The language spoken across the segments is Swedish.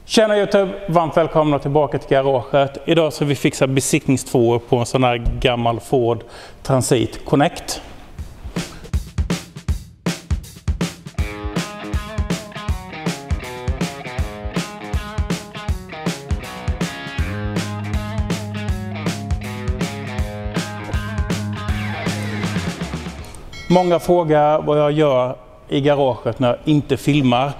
Tjena YouTube, varmt välkomna tillbaka till garaget. Idag ska vi fixa besiktningstvåor på en sån här gammal Ford Transit Connect. Många frågar vad jag gör i garaget när jag inte filmar.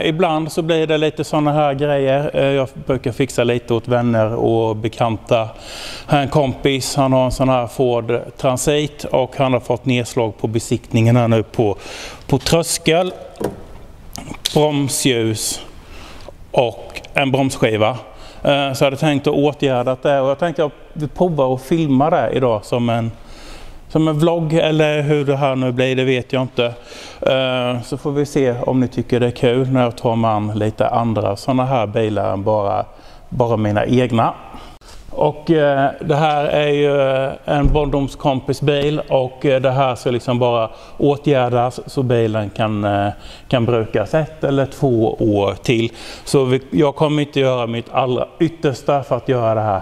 Ibland så blir det lite sådana här grejer. Jag brukar fixa lite åt vänner och bekanta. Här är en kompis, han har en sån här Ford Transit och han har fått nedslag på besiktningen här nu på tröskel, bromsljus och en bromsskiva. Så jag hade tänkt att åtgärda det och jag tänkte att vi provar att filma det idag som en vlogg, eller hur det här nu blir, det vet jag inte. Så får vi se om ni tycker det är kul när jag tar man lite andra sådana här bilar än bara mina egna. Och det här är ju en barndomskompisbil och det här ska liksom bara åtgärdas så bilen kan brukas 1 eller 2 år till. Så jag kommer inte göra mitt allra yttersta för att göra det här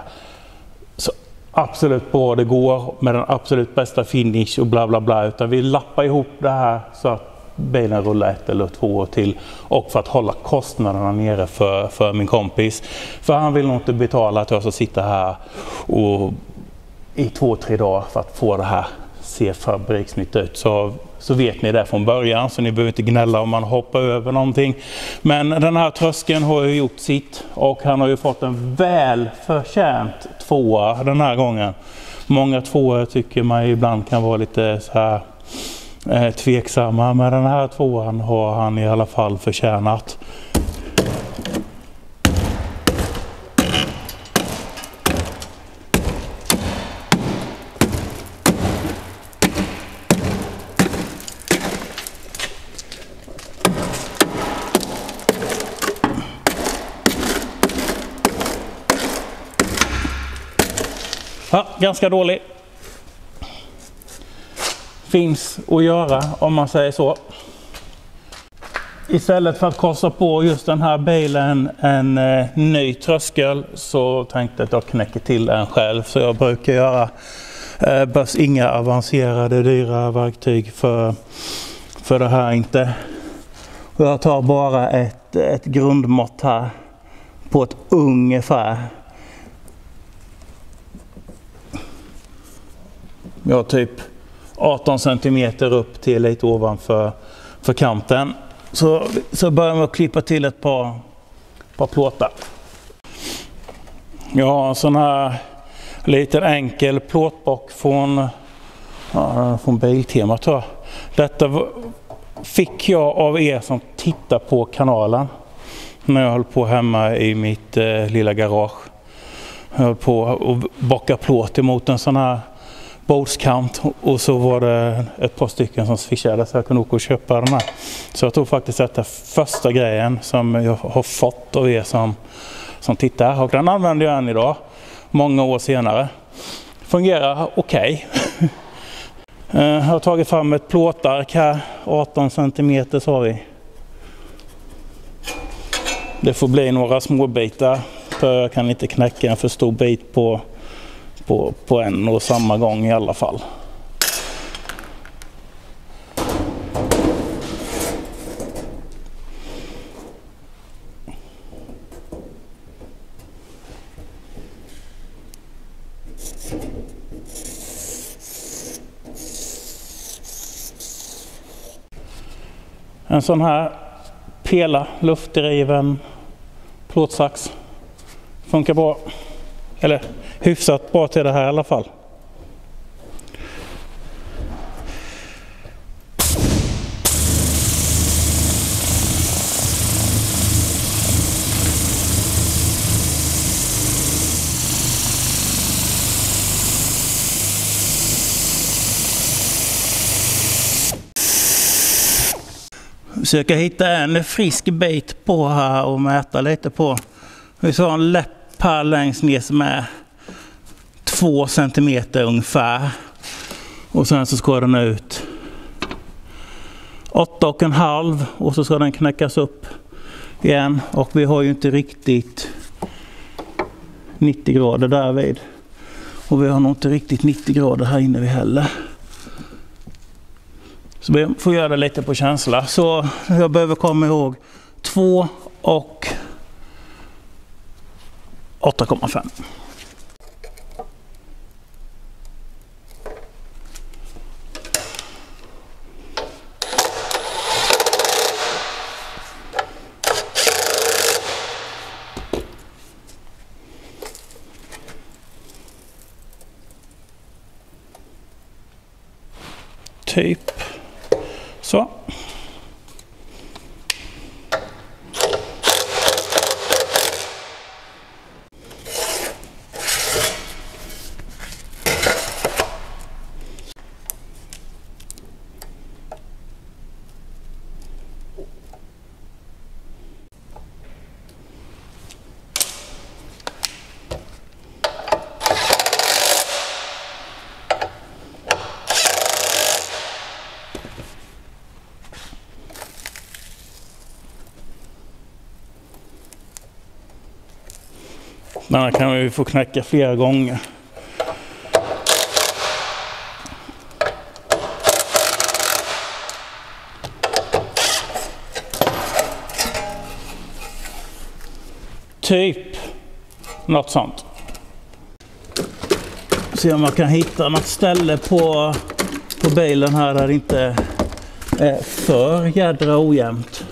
så absolut bra det går med den absolut bästa finish och bla bla bla, utan vi lappar ihop det här så att bilen rullar 1 eller 2 år till, och för att hålla kostnaderna nere för min kompis, för han vill nog inte betala att jag ska sitta här och i 2-3 dagar för att få det här se fabriksnytt ut. Så vet ni det från början, så ni behöver inte gnälla om man hoppar över någonting. Men den här tröskeln har ju gjort sitt och han har ju fått en välförtjänt 2 den här gången. Många 2 tycker man ibland kan vara lite så här tveksamma, men den här 2 har han i alla fall förtjänat. Ja, ganska dålig. Finns att göra om man säger så. Istället för att kosta på just den här bilen en ny tröskel så tänkte jag att jag knäcker till en själv. Så jag brukar göra behövs inga avancerade dyra verktyg för det här inte. Och jag tar bara ett grundmått här på ett ungefär. Jag har typ 18 cm upp till lite ovanför kanten. Så börjar man klippa till ett par plåtar. Jag har en sån här liten enkel plåtbock från Biltema, tror jag. Detta fick jag av er som tittar på kanalen när jag höll på hemma i mitt lilla garage. Jag höll på att bocka plåt emot en sån här bordskant, och så var det ett par stycken som swishade så jag kunde åka och köpa den här. Så jag tror faktiskt att det är första grejen som jag har fått av er som tittar, och den använder jag än idag, många år senare. Fungerar okej. Jag har tagit fram ett plåtark här, 18 cm sa vi. Det får bli några små bitar, för jag kan inte knäcka en för stor bit på en och samma gång i alla fall. En sån här pela, luftdriven plåtsax funkar bra. Eller hyfsat bra till det här i alla fall. Försöka hitta en frisk bit på här och mäta lite på. Vi har en läpp här längst ner som är 2 cm ungefär. Och sen så ska den ut 8,5 och så ska den knäckas upp igen. Och vi har ju inte riktigt 90 grader där vid. Och vi har nog inte riktigt 90 grader här inne vid heller. Så vi får göra det lite på känsla. Så jag behöver komma ihåg 2 och 8,5. Typ så. Den här kan vi få knäcka flera gånger. Typ något sånt. Se om man kan hitta något ställe på bilen här där det inte är för jädra ojämnt.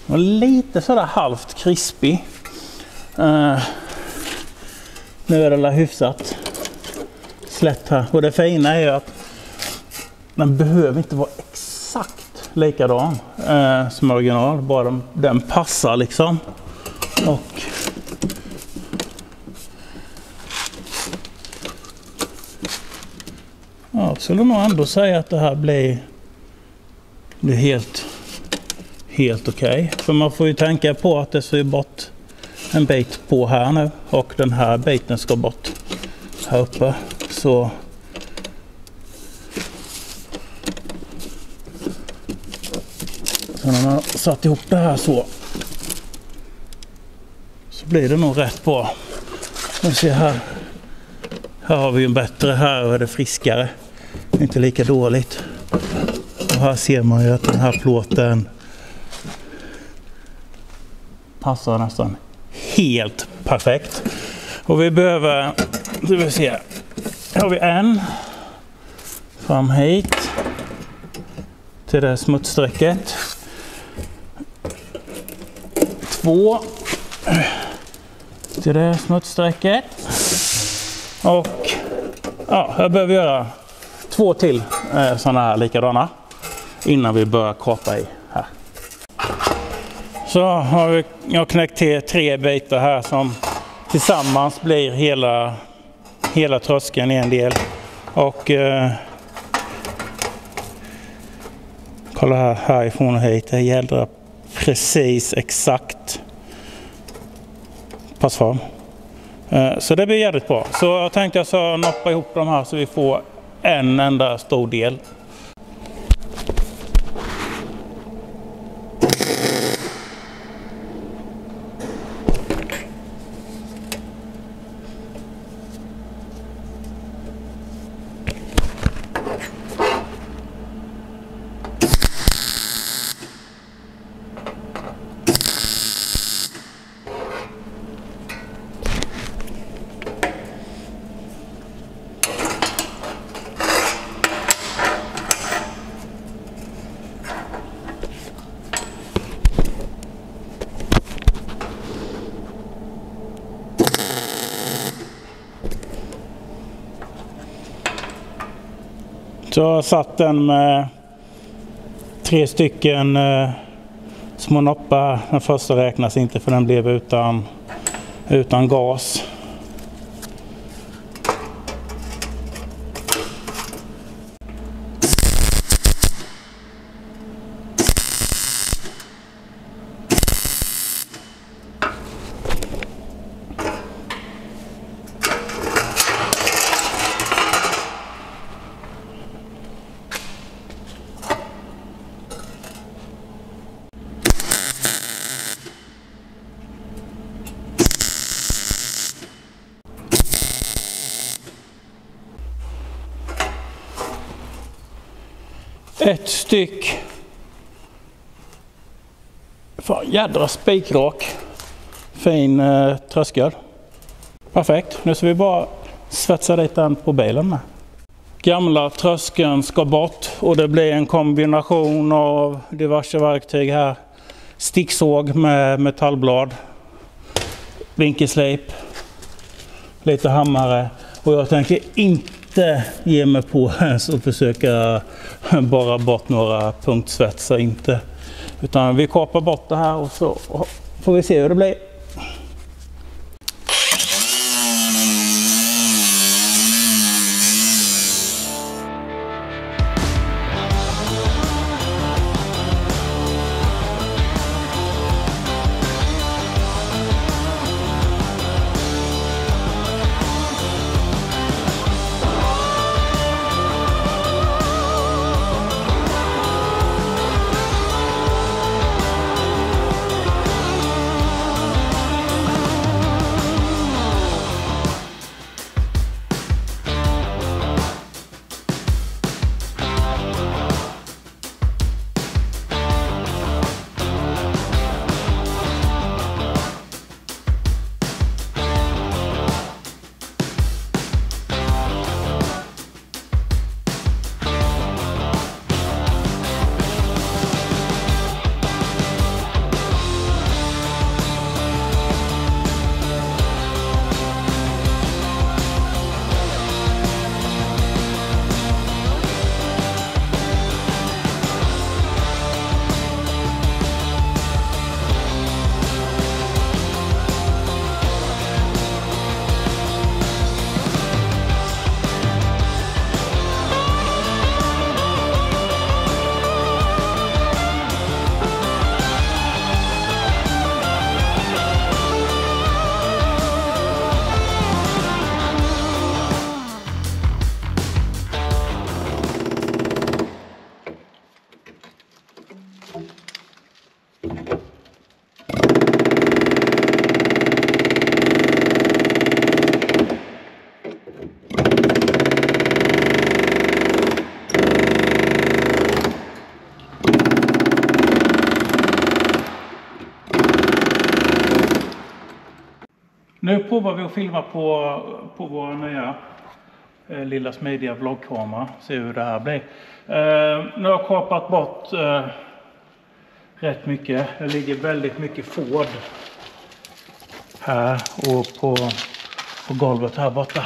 Och lite sådär halvt krispig. Nu är det hyfsat slätt här. Och det fina är ju att den behöver inte vara exakt likadan som original. Bara den passar liksom. Och jag skulle nog ändå säga att det här blir helt okej. För man får ju tänka på att det ser bort en bit på här nu. Och den här biten ska bort här uppe. Så när man satt ihop det här så blir det nog rätt bra. Vi ser här. Här har vi ju en bättre, här är det friskare. Inte lika dåligt. Och här ser man ju att den här plåten passar nästan helt perfekt. Och vi behöver, det vill se, har vi en fram hit till det smutssträcket. 2 till det smutssträcket. Och ja, jag behöver göra 2 till sådana här likadana innan vi börjar kapa i här. Så har jag knäckt till 3 bitar här som tillsammans blir hela tröskeln i en del. Och kolla härifrån och hit, det gäller precis exakt passform. Så det blir jävligt bra. Så jag tänkte jag så noppa ihop de här så vi får en enda stor del. Så jag har satt den med 3 stycken små noppar. Den första räknas inte för den blev utan gas. ett styck. Fan, jädra spikrak. Fin tröskel. Perfekt. Nu ska vi bara svetsa dit den på bilen med. Gamla tröskeln ska bort och det blir en kombination av diverse verktyg här. Sticksåg med metallblad. Vinkelslip. Lite hammare. Och jag tänker inte ge mig på att försöka bara bort några punktsvetsar, inte. Utan vi kapar bort det här och så får vi se hur det blir. Nu provar vi att filma på vår nya lilla smidiga vloggkamera. Se hur det här blir. Nu har jag kapat bort rätt mycket. Det ligger väldigt mycket fård här och på golvet här borta.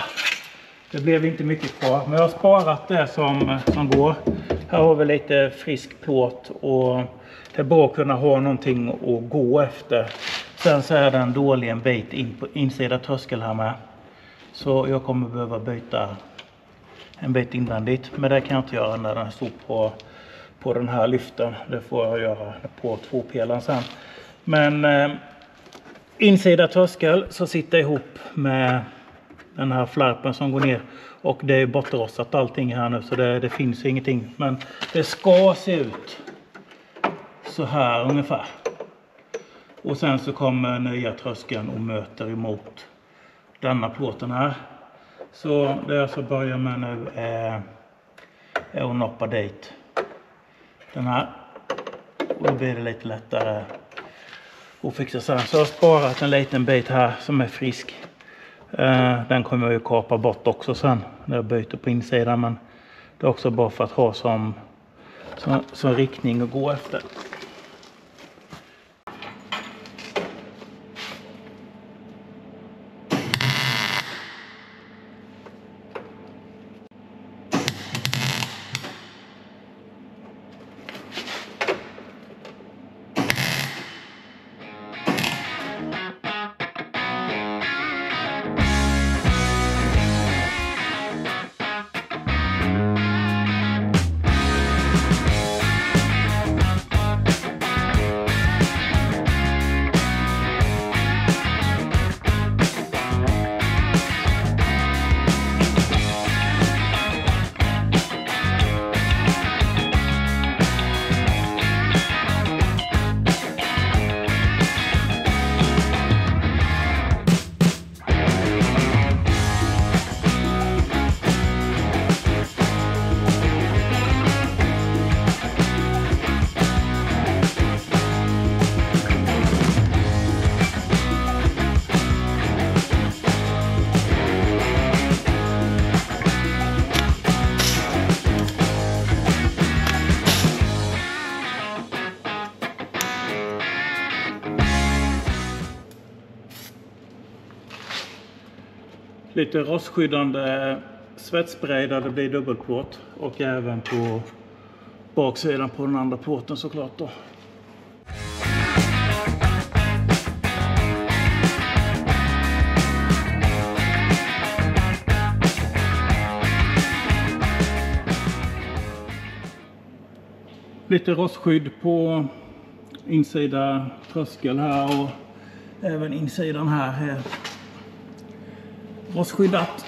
Det blev inte mycket kvar, men jag har sparat det som går. Här har vi lite frisk plåt och det är bra att kunna ha någonting att gå efter. Sen så är den dålig en bit in på insida tröskel här med. Så jag kommer behöva byta en bit invändigt. Men det kan jag inte göra när den står på den här lyften. Det får jag göra på tvåpelaren sen. Men insida tröskel så sitter ihop med den här flärpen som går ner. Och det är bortrostat allting här nu, så det finns ingenting. Men det ska se ut så här ungefär. Och sen så kommer nya tröskeln och möter emot denna plåten här. Så det jag ska börja med nu är att noppa dit den här. Och då blir det lite lättare att fixa sen. Så jag har sparat en liten bit här som är frisk. Den kommer jag ju kapa bort också sen när jag byter på insidan. Men det är också bara för att ha som riktning att gå efter. Lite rostskyddande svettspray där det blir dubbelplåt. Och även på baksidan på den andra plåten såklart då. Lite rostskydd på insida tröskel här och även insidan här är rostskyddat.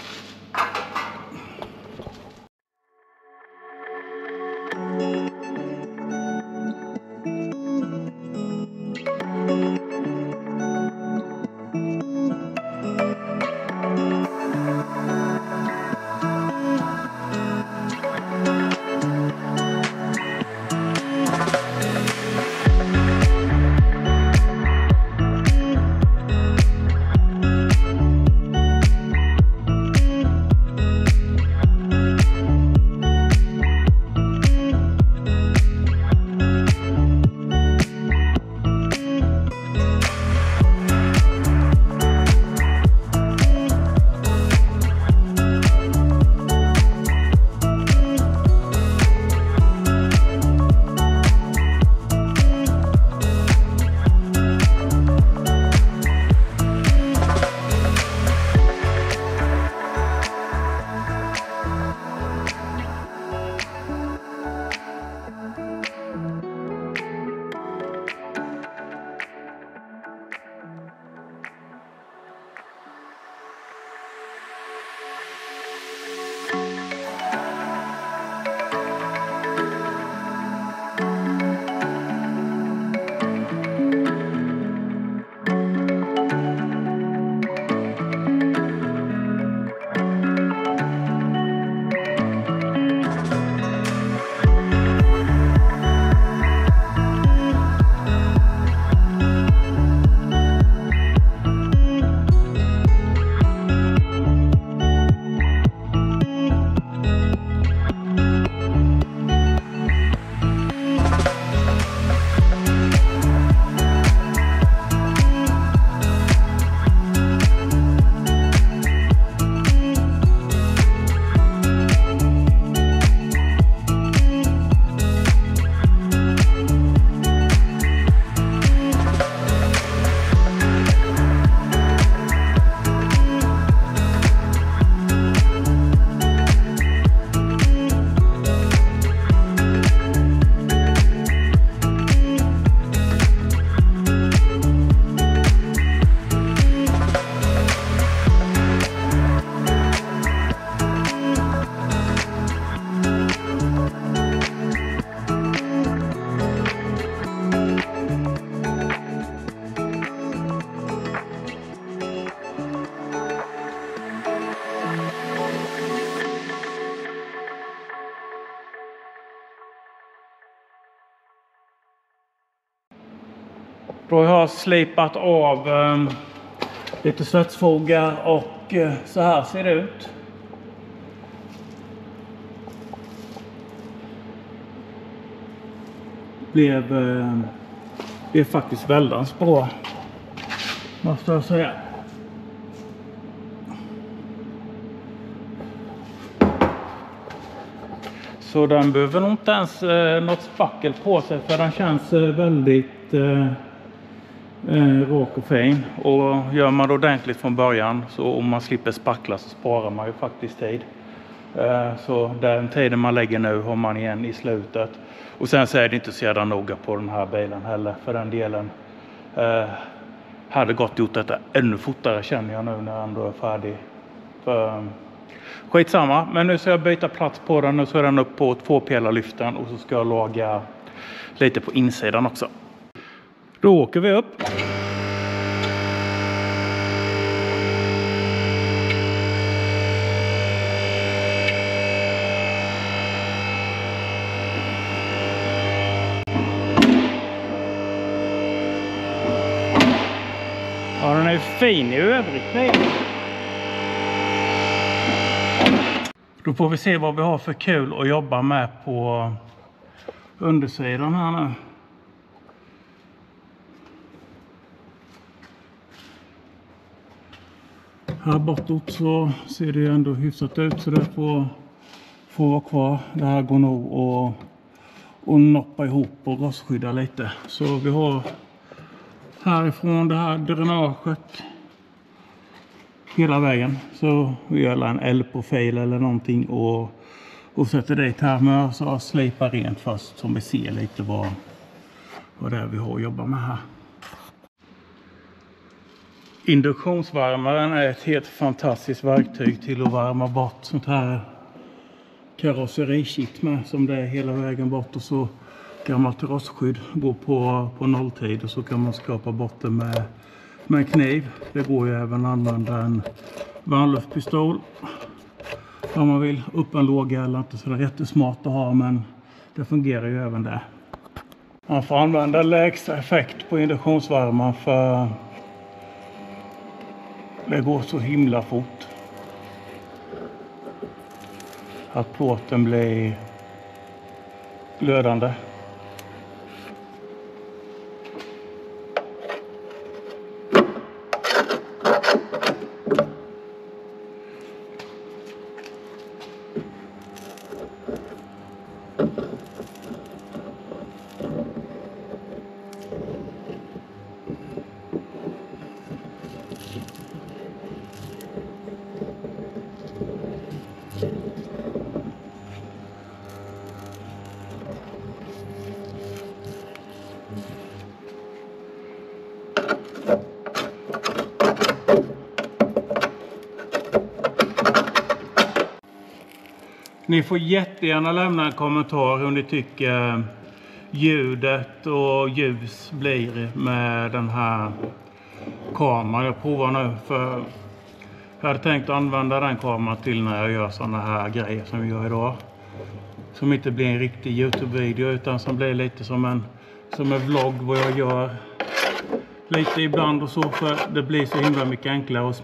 Då har jag slipat av lite svetsfogar och så här ser det ut. Blev faktiskt väldigt bra, måste jag säga. Så den behöver nog inte ens något spackel på sig, för den känns väldigt rak och fin. Och gör man det ordentligt från början, så om man slipper spackla, så sparar man ju faktiskt tid. Så den tiden man lägger nu har man igen i slutet. Och sen så är det inte så jävla noga på den här bilen heller, för den delen. Hade gått gjort detta ännu fortare, känner jag nu när jag ändå är färdig. Skitsamma, men nu ska jag byta plats på den. Nu så är den upp på 2-pelarlyften och så ska jag laga lite på insidan också. Då åker vi upp. Ja, den är fin i övrigt. Då får vi se vad vi har för kul att jobba med på undersidan här nu. Här bortåt så ser det ändå hyfsat ut, så det får vara kvar. Det här går nog att noppa ihop och rostskydda lite. Så vi har härifrån det här dränaget hela vägen. Så vi gör en L-profil eller någonting och sätter dit här med, så slipar rent först, så vi ser lite vad det är vi har att jobba med här. Induktionsvärmaren är ett helt fantastiskt verktyg till att värma bort sånt här karosserikit med, som det är hela vägen bort, och så gammalt rostskydd går på nolltid, och så kan man skapa bort det med en kniv. Det går ju även att använda en varmluftpistol om man vill. Upp en låga eller inte så det är jättesmart att ha, men det fungerar ju även där. Man får använda lägsta effekt på induktionsvärmaren, för det går så himla fort att plåten blir glödande. Ni får jättegärna lämna en kommentar hur ni tycker ljudet och ljus blir med den här kameran. Jag provar nu, för jag hade tänkt använda den kameran till när jag gör sådana här grejer som vi gör idag. Som inte blir en riktig YouTube-video, utan som blir lite som en vlogg vad jag gör. Lite ibland och så, för det blir så himla mycket enklare och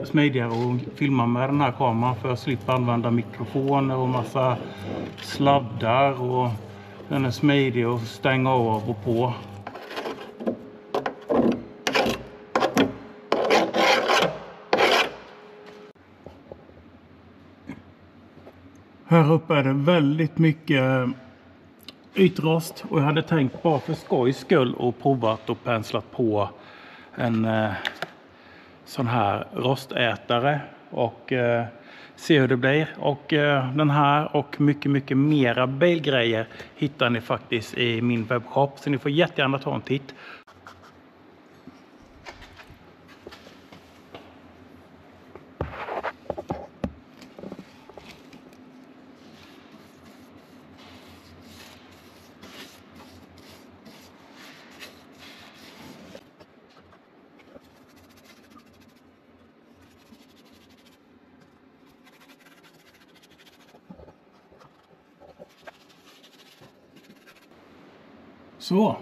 smidigare att filma med den här kameran, för att slippa använda mikrofoner och massa sladdar, och den är smidig att stänga av och på. Här uppe är det väldigt mycket ytrost, och jag hade tänkt bara för skojs skull och provat och penslat på en sån här rostätare och se hur det blir. Och den här och mycket mera bilgrejer hittar ni faktiskt i min webbshop, så ni får jättegärna ta en titt. Så.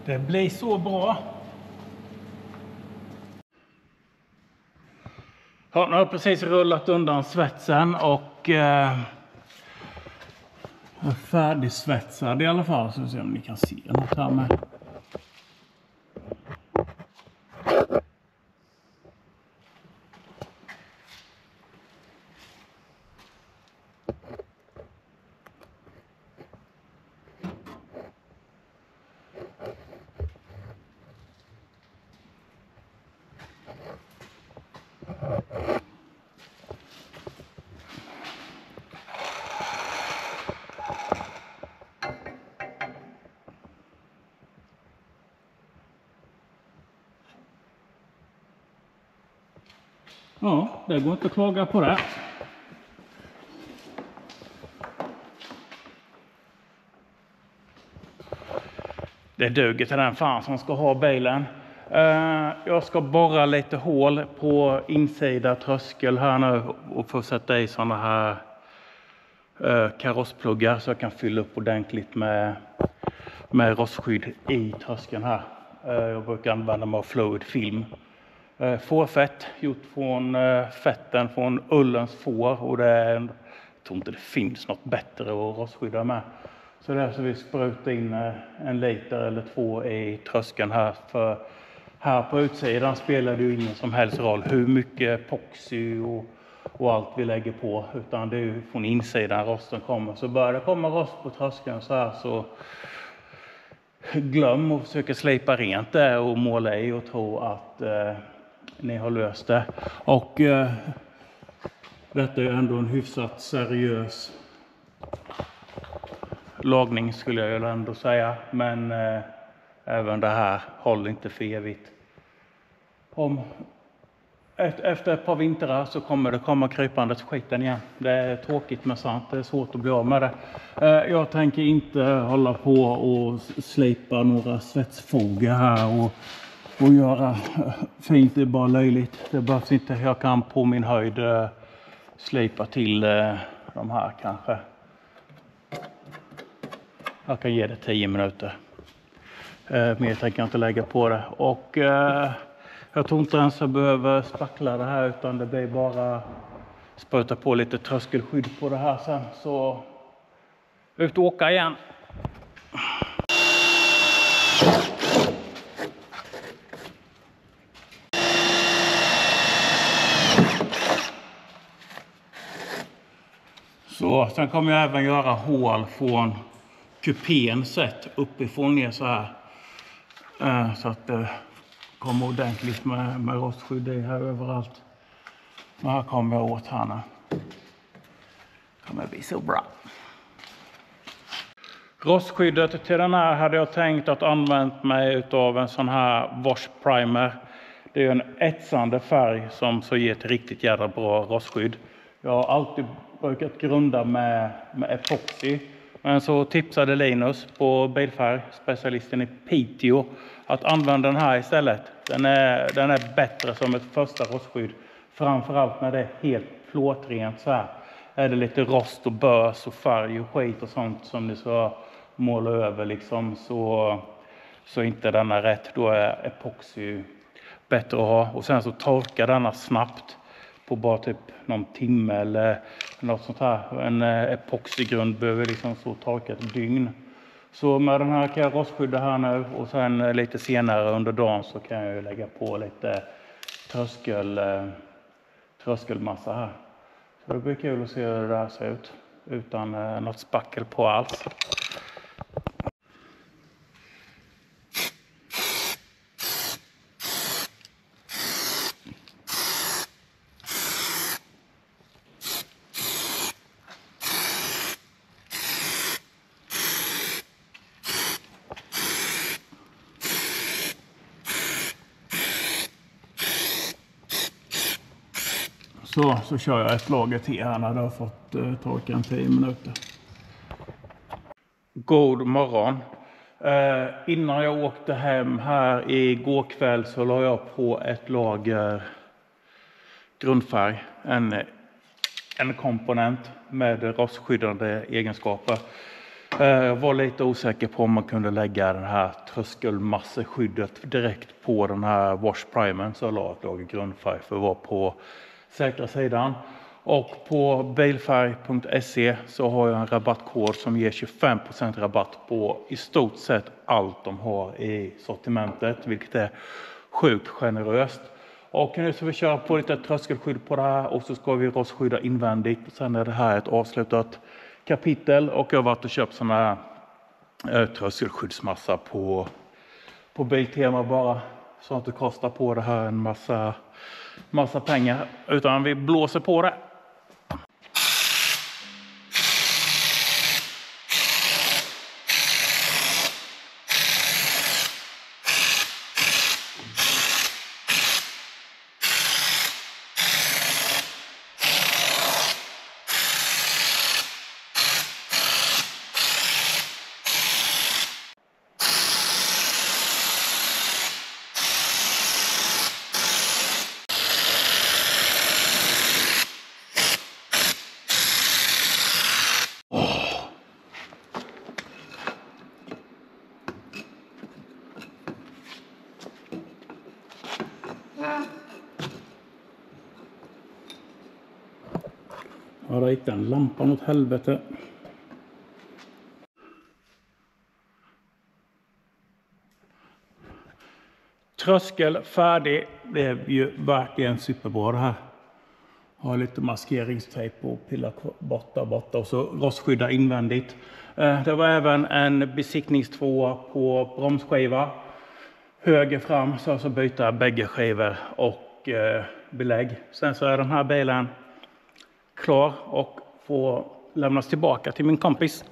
Det blir så bra. Ja, nu har jag precis rullat undan svetsen och Jag är färdigsvetsad i alla fall, så vi ser om ni kan se något här med. Ja, det går inte att klaga på det. Det duger till den fan som ska ha bilen. Jag ska borra lite hål på insida tröskel här nu och få sätta i sådana här karosspluggar så jag kan fylla upp ordentligt med rostskydd i tröskeln här. Jag brukar använda mig av fluid film. Fårfett gjort från fetten från ullens får, och jag tror inte det finns något bättre att rostskydda med. Så där så vi sprutar in 1 liter eller 2 i tröskeln här, för här på utsidan spelar det ju ingen som helst roll hur mycket epoxy och allt vi lägger på, utan det är ju från insidan rosten kommer. Så börjar det komma rost på tröskeln så här, så glöm och försöka slipa rent det och måla i och tro att ni har löst det. Och detta är ändå en hyfsat seriös lagning skulle jag ändå säga, men även det här håller inte för evigt. Efter ett par vintrar så kommer det komma krypandet skiten igen. Det är tråkigt men sant, det är svårt att bli av med det. Jag tänker inte hålla på och slipa några svetsfogar här och göra fint, det är bara löjligt. Det behövs inte, jag kan på min höjd slipa till de här kanske. Jag kan ge det 10 minuter. Mer tänker jag inte lägga på det. Och jag tror inte ens jag behöver spackla det här, utan det blir bara spruta på lite tröskelskydd på det här sen. Så ut och åka igen. Så sen kommer jag även göra hål från kupén sett uppifrån ner så här. Så att det kommer ordentligt med rostskydd i här överallt. Och här kommer jag åt här nu. Det kommer bli så bra. Rostskyddet till den här hade jag tänkt att använda mig av en sån här wash primer. Det är en etsande färg som så ger ett riktigt jävla bra rostskydd. Jag har alltid brukat grunda med epoxy. Men så tipsade Linus på bilfärg, specialisten i Piteå, att använda den här istället. Den är bättre som ett första rostskydd. Framförallt när det är helt plåtrent så här. Är det lite rost och bös och färg och skit och sånt som ni ska måla över liksom, så inte den är rätt. Då är epoxy bättre att ha. Och sen så torkar denna snabbt på bara typ någon timme eller något sånt här. En epoxygrund behöver liksom så torka ett dygn. Så med den här kan jag rostskydda här nu, och sen lite senare under dagen så kan jag lägga på lite tröskelmassa här. Så det blir kul att se hur det där ser ut utan något spackel på alls. Så kör jag ett lager till här när det har fått torka en 10 minuter. God morgon. Innan jag åkte hem här igår kväll så la jag på ett lager grundfärg. En komponent med rostskyddande egenskaper. Jag var lite osäker på om man kunde lägga den här tröskelmasseskyddet direkt på den här wash primern, så jag la ett lager grundfärg för att vara på säkra sidan. Och på bilfärg.se så har jag en rabattkod som ger 25% rabatt på i stort sett allt de har i sortimentet, vilket är sjukt generöst. Och nu ska vi köra på lite tröskelskydd på det här och så ska vi rostskydda invändigt. Sen är det här ett avslutat kapitel och jag har varit och köpt sådana här tröskelskyddsmassa på Biltema bara. Så att det kostar på det här en massa pengar, utan vi blåser på det. Ja, där gick den lampan åt helvete. Tröskel färdig. Det är ju verkligen superbra det här. Har lite maskeringstejp och pilla borta och så rostskydda invändigt. Det var även en besiktningstvåa på bromsskiva. Höger fram så alltså byta bägge skivor och belägg. Sen så är den här bilen klar och får lämnas tillbaka till min kompis.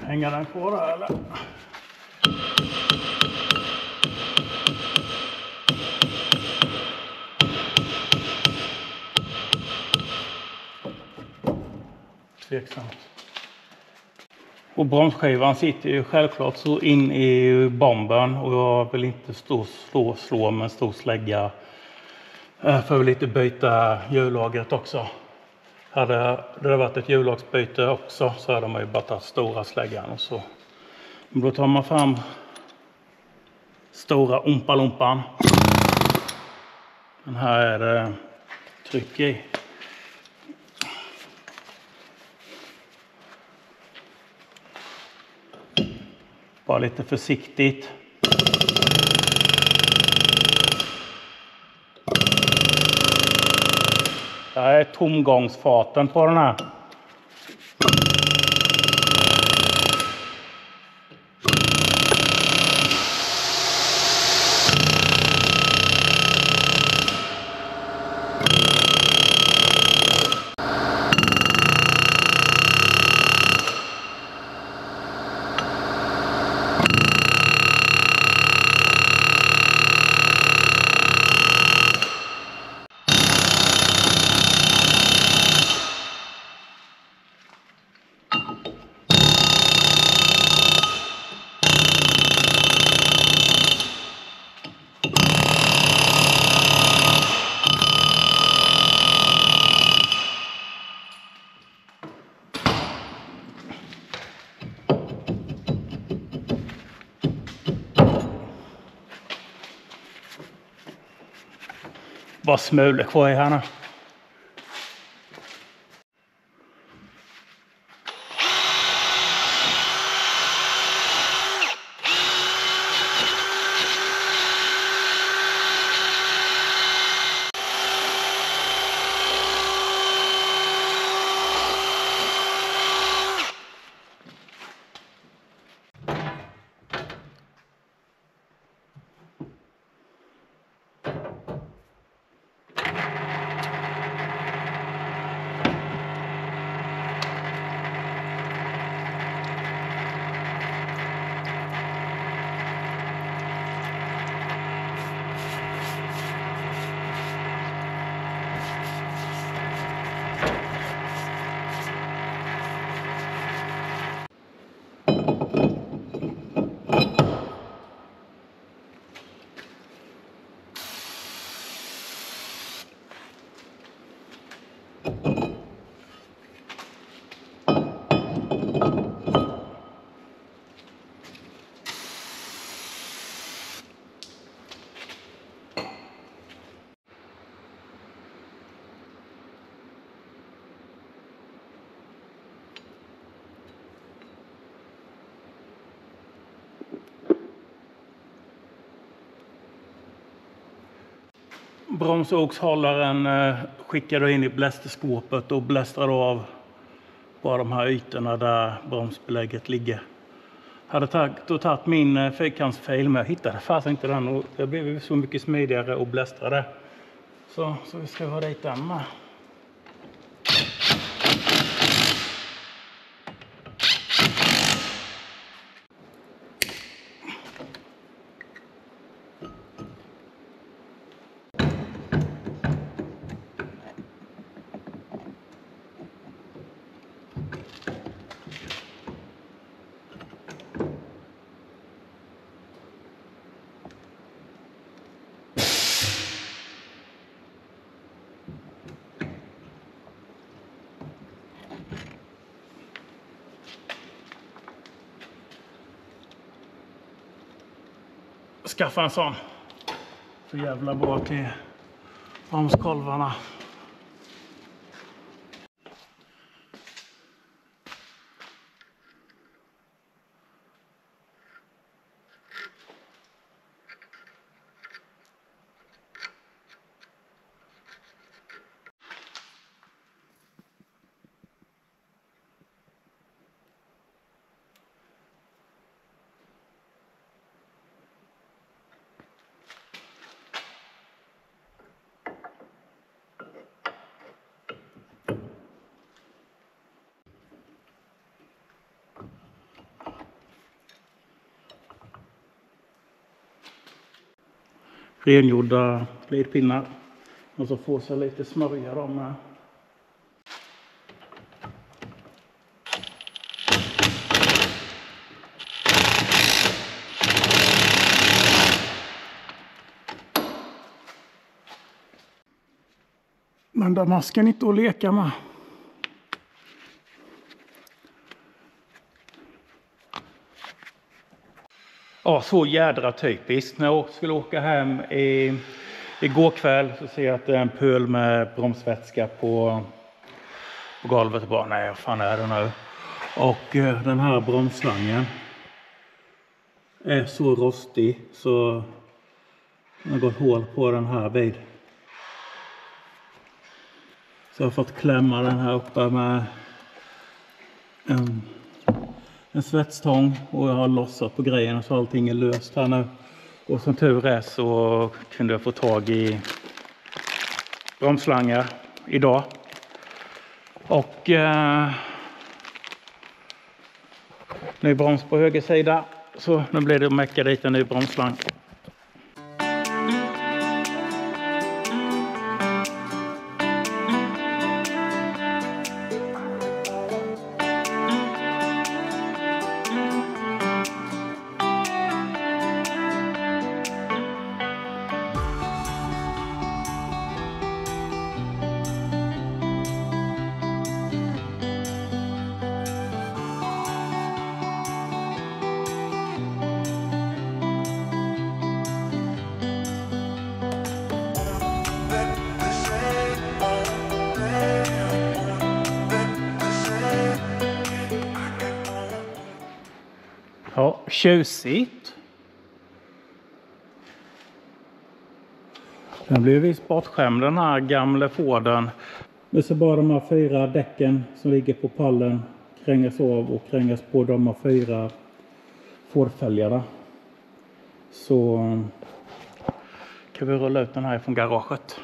Hänger den på där eller? Tveksamt. Och bromsskivan sitter ju självklart så in i bomben och jag vill inte slå med en stor slägga. För att lite byta hjullagret också. Hade det varit ett hjullagsbyte också så hade man ju bara tagit stora släggan och så. Men då tar man fram stora ompalompan. Den här är det tryck i. Bara lite försiktigt. Det här är tomgångsfarten på den här. Bara smulor kvar i här nu. bromsåkshållaren skickar du in i blästerskåpet och blästrar av bara de här ytorna där bromsbelägget ligger. Hade tagit min fyrkantsfil, men jag hittade fast inte den och det blev så mycket smidigare och blästrade. Så vi ska ha dit den med. Skaffa en sån. Så jävla bra till bromskolvarna. Rengjorda glidpinnar. Och så får sig lite smörja dem med. Men de masken inte att leka med. Ja, så jädra typiskt. När jag skulle åka hem igår kväll så ser jag att det är en pöl med bromsvätska på golvet. Bara, nej, vad fan är det nu? Och den här bromsslangen är så rostig så det har gått hål på den här vid. Så jag har fått klämma den här uppe med en svetstång och jag har lossat på grejen så allting är löst här nu. Och som tur är så kunde jag få tag i bromsslangar idag. Och ny broms på höger sida. Så nu blir det att mäcka dit en ny bromsslang. Ja, tjusigt. Den blir visst bortskämd den här gamla Forden. Det är bara de här 4 däcken som ligger på pallen krängas av och krängas på de här 4 Ford-fälgarna. Så kan vi rulla ut den här från garaget.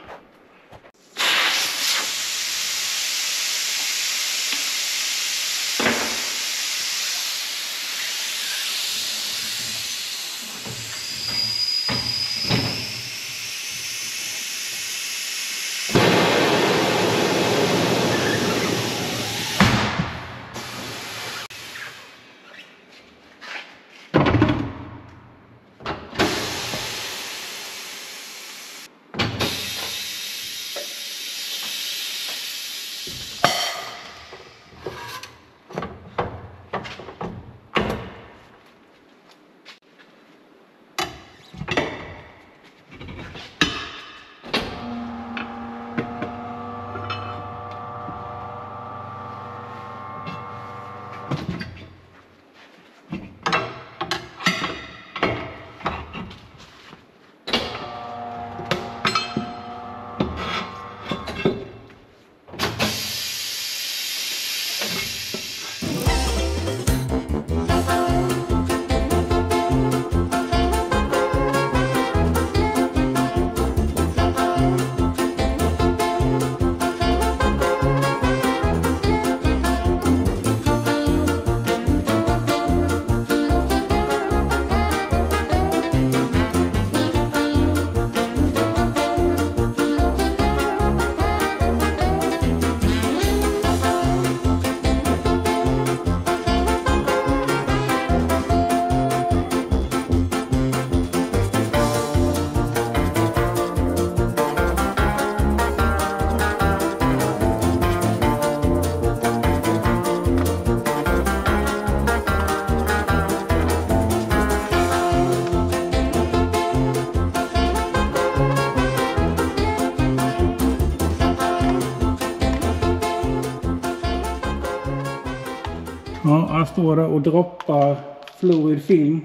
Ja, jag står där och droppar fluid film.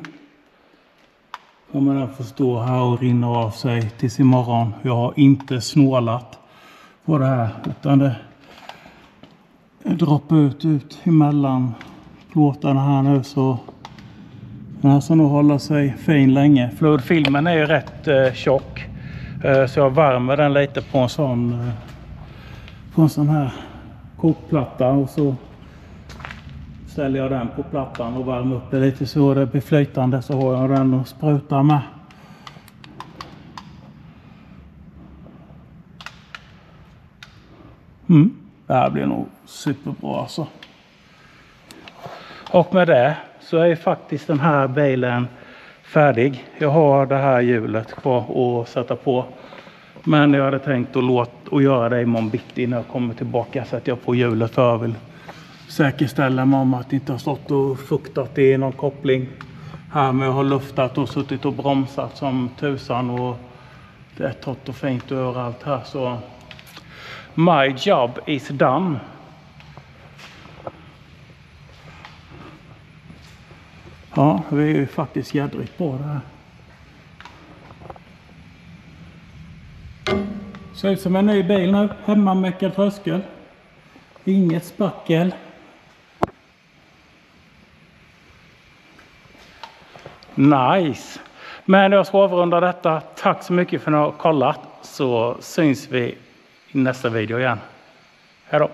Kommer den få stå här och rinna av sig tills imorgon. Jag har inte snålat på det här, utan det droppar ut emellan plåtarna här nu, så den här ska nog hålla sig fin länge. Fluidfilmen är ju rätt tjock, så jag värmer den lite på en sån här kokplatta, och så ställer jag den på plattan och värmer upp det lite så det blir flytande, så har jag den och sprutar med. Det här blir nog superbra alltså. Och med det så är faktiskt den här bilen färdig. Jag har det här hjulet kvar att sätta på. Men jag hade tänkt att göra det imorgon bitti när jag kommer tillbaka. Så att jag på hjulet, för jag vill säkerställa mig om att det inte har stått och fuktat i någon koppling. Här med jag har luftat och suttit och bromsat som tusan. Och det är torrt och fint överallt här, så my job is done. Ja, vi är ju faktiskt jädrigt på det här. Ser ut som en ny bil nu. Hemmamäckad tröskel. Inget spackel. Nice. Men jag ska avrunda detta. Tack så mycket för att ni har kollat. Så syns vi i nästa video igen. Hej då.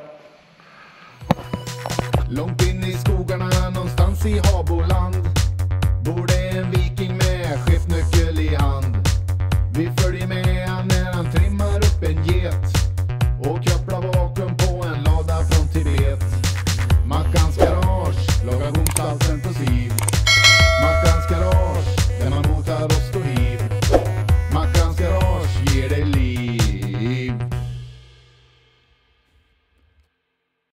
Långt in i skogarna, någonstans i Haboland, bor det